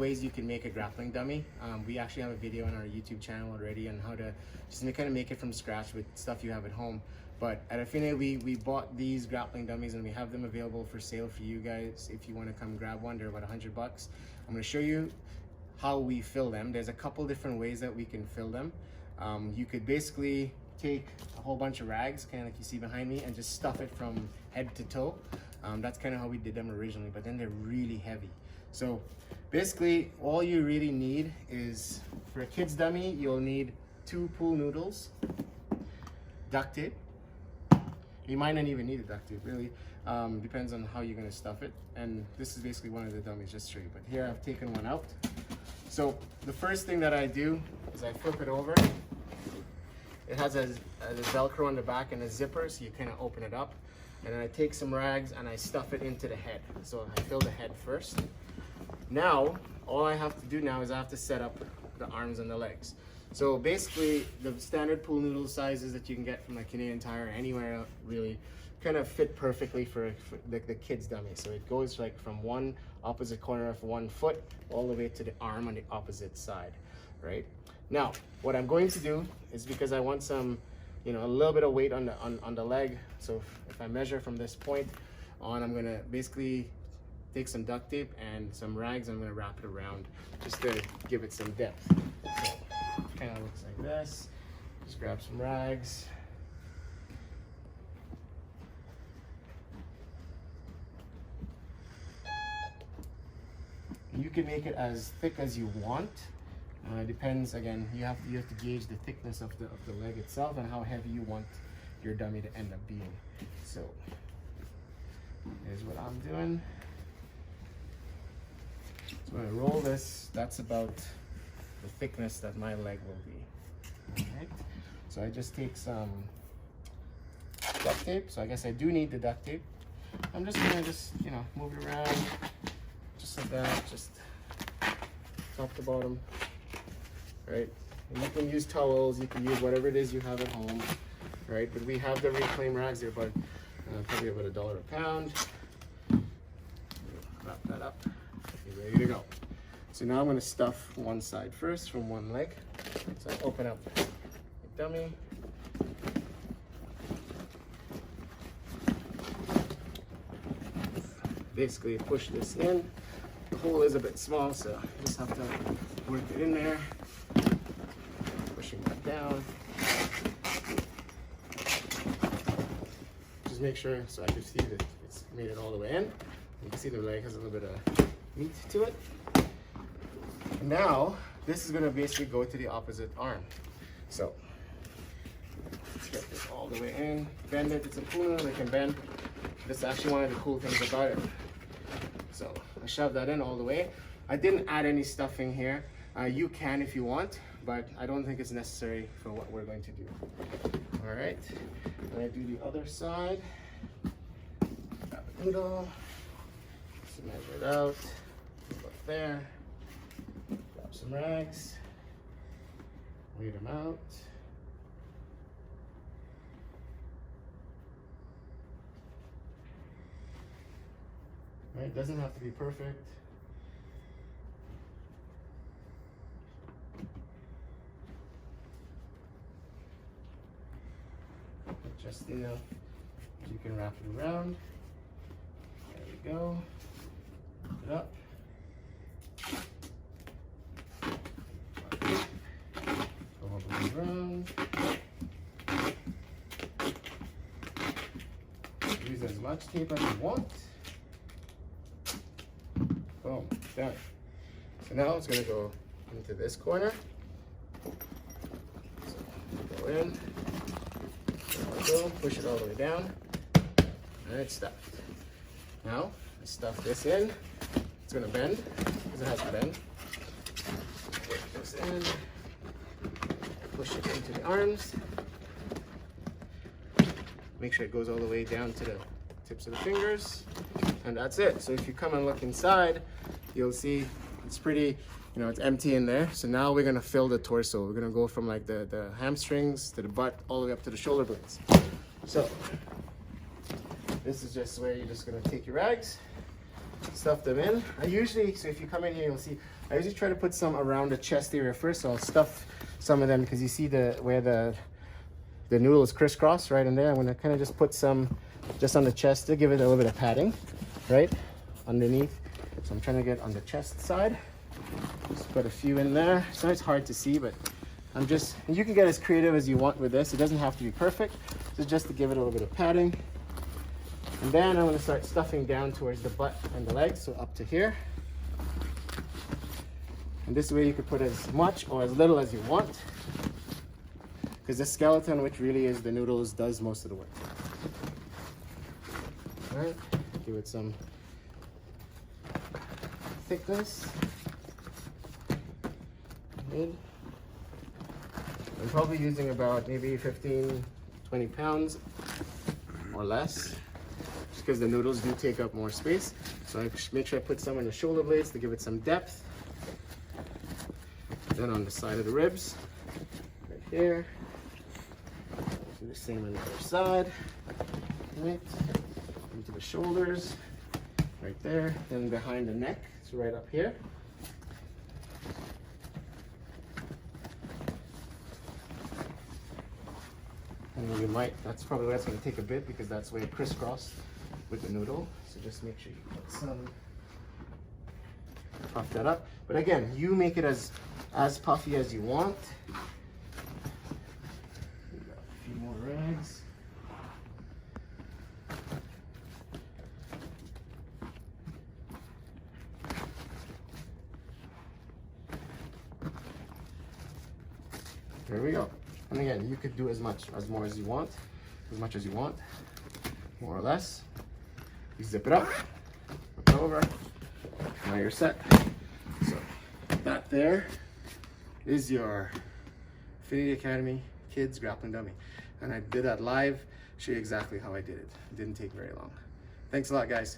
ways you can make a grappling dummy. We actually have a video on our YouTube channel already on how to just kind of make it from scratch with stuff you have at home. But at Affinity, we bought these grappling dummies and we have them available for sale for you guys. If you want to come grab one, they're about $100. I'm going to show you how we fill them. There's a couple different ways that we can fill them. You could basically take a whole bunch of rags, kind of like you see behind me, and just stuff it from head to toe. That's kind of how we did them originally, but then they're really heavy. So basically all you really need is, for a kid's dummy, you'll need 2 pool noodles, duct tape. You might not even need a duct tape, really. Depends on how you're gonna stuff it. And this is basically one of the dummies, just straight. But here I've taken one out. So the first thing that I do is I flip it over. It has a Velcro on the back and a zipper, so you kind of open it up. And then I take some rags and I stuff it into the head. So I fill the head first. Now, all I have to do now is I have to set up the arms and the legs. So basically, the standard pool noodle sizes that you can get from like Canadian Tire or anywhere really kind of fit perfectly for the kid's dummy. So it goes like from one opposite corner of one foot all the way to the arm on the opposite side, right? Now, what I'm going to do is, because I want some, a little bit of weight on the leg. So if I measure from this point on, I'm gonna basically take some duct tape and some rags, and I'm gonna wrap it around just to give it some depth. So, kind of looks like this. Just grab some rags. You can make it as thick as you want. It depends, again, you have to gauge the thickness of the leg itself and how heavy you want your dummy to end up being. So here's what I'm doing. So when I roll this, that's about the thickness that my leg will be. All right. So I just take some duct tape. So I guess I do need the duct tape. I'm just gonna move it around just like that, just top to bottom. Right, and you can use towels, you can use whatever it is you have at home, right? But we have the reclaim rags. They're about probably about $1 a pound. Wrap that up. Okay, ready to go. So now I'm going to stuff one side first from one leg. So I open up the dummy. Basically push this in. The hole is a bit small, so you just have to work it in there. Pushing that down. Just make sure, so I can see that it's made it all the way in. You can see the leg has a little bit of meat to it. Now, this is gonna basically go to the opposite arm. So, let's get this all the way in. Bend it, it's a pool noodle, it can bend. This is actually one of the cool things about it. So, I shove that in all the way. I didn't add any stuffing here. You can if you want, but I don't think it's necessary for what we're going to do. All right, then I do the other side. Grab a noodle, just measure it out, about there. Grab some rags, weight them out. All right, doesn't have to be perfect. Just enough so you can wrap it around. There we go. Put it up. Go all the way around. Use as much tape as you want. Boom, done. So now it's going to go into this corner. So go in. Go, push it all the way down, and it's stuffed. Now, I stuff this in. It's going to bend, because it has to bend. Work this in, push it into the arms. Make sure it goes all the way down to the tips of the fingers, and that's it. So if you come and look inside, you'll see it's pretty, it's empty in there. So now we're gonna fill the torso. We're gonna go from like the hamstrings to the butt, all the way up to the shoulder blades. So this is just where you're just gonna take your rags, stuff them in. I usually, so if you come in here, you'll see, I usually try to put some around the chest area first. So I'll stuff some of them because you see where the noodle is crisscross right in there. I'm gonna kind of just put some just on the chest to give it a little bit of padding, right, underneath. So I'm trying to get on the chest side. Just put a few in there. So it's hard to see, but and you can get as creative as you want with this. It doesn't have to be perfect. So just to give it a little bit of padding. And then I'm gonna start stuffing down towards the butt and the legs, so up to here. And this way you could put as much or as little as you want, because the skeleton, which really is the noodles, does most of the work. All right, give it some thickness. Good. I'm probably using about maybe 15, 20 pounds or less, just because the noodles do take up more space. So I make sure I put some on the shoulder blades to give it some depth. Then on the side of the ribs, right here. Do the same on the other side. Right. Into the shoulders, right there. Then behind the neck, so right up here. And you might, that's probably where it's going to take a bit because that's where it crisscrossed with the noodle. So just make sure you put some, puff that up. But again, you make it as puffy as you want. We got a few more rags. There we go. And again, you could do as more as you want, more or less. You zip it up, flip it over, now you're set. So that there is your Affinity Academy Kids Grappling Dummy. And I did that live, show you exactly how I did it. It didn't take very long. Thanks a lot, guys.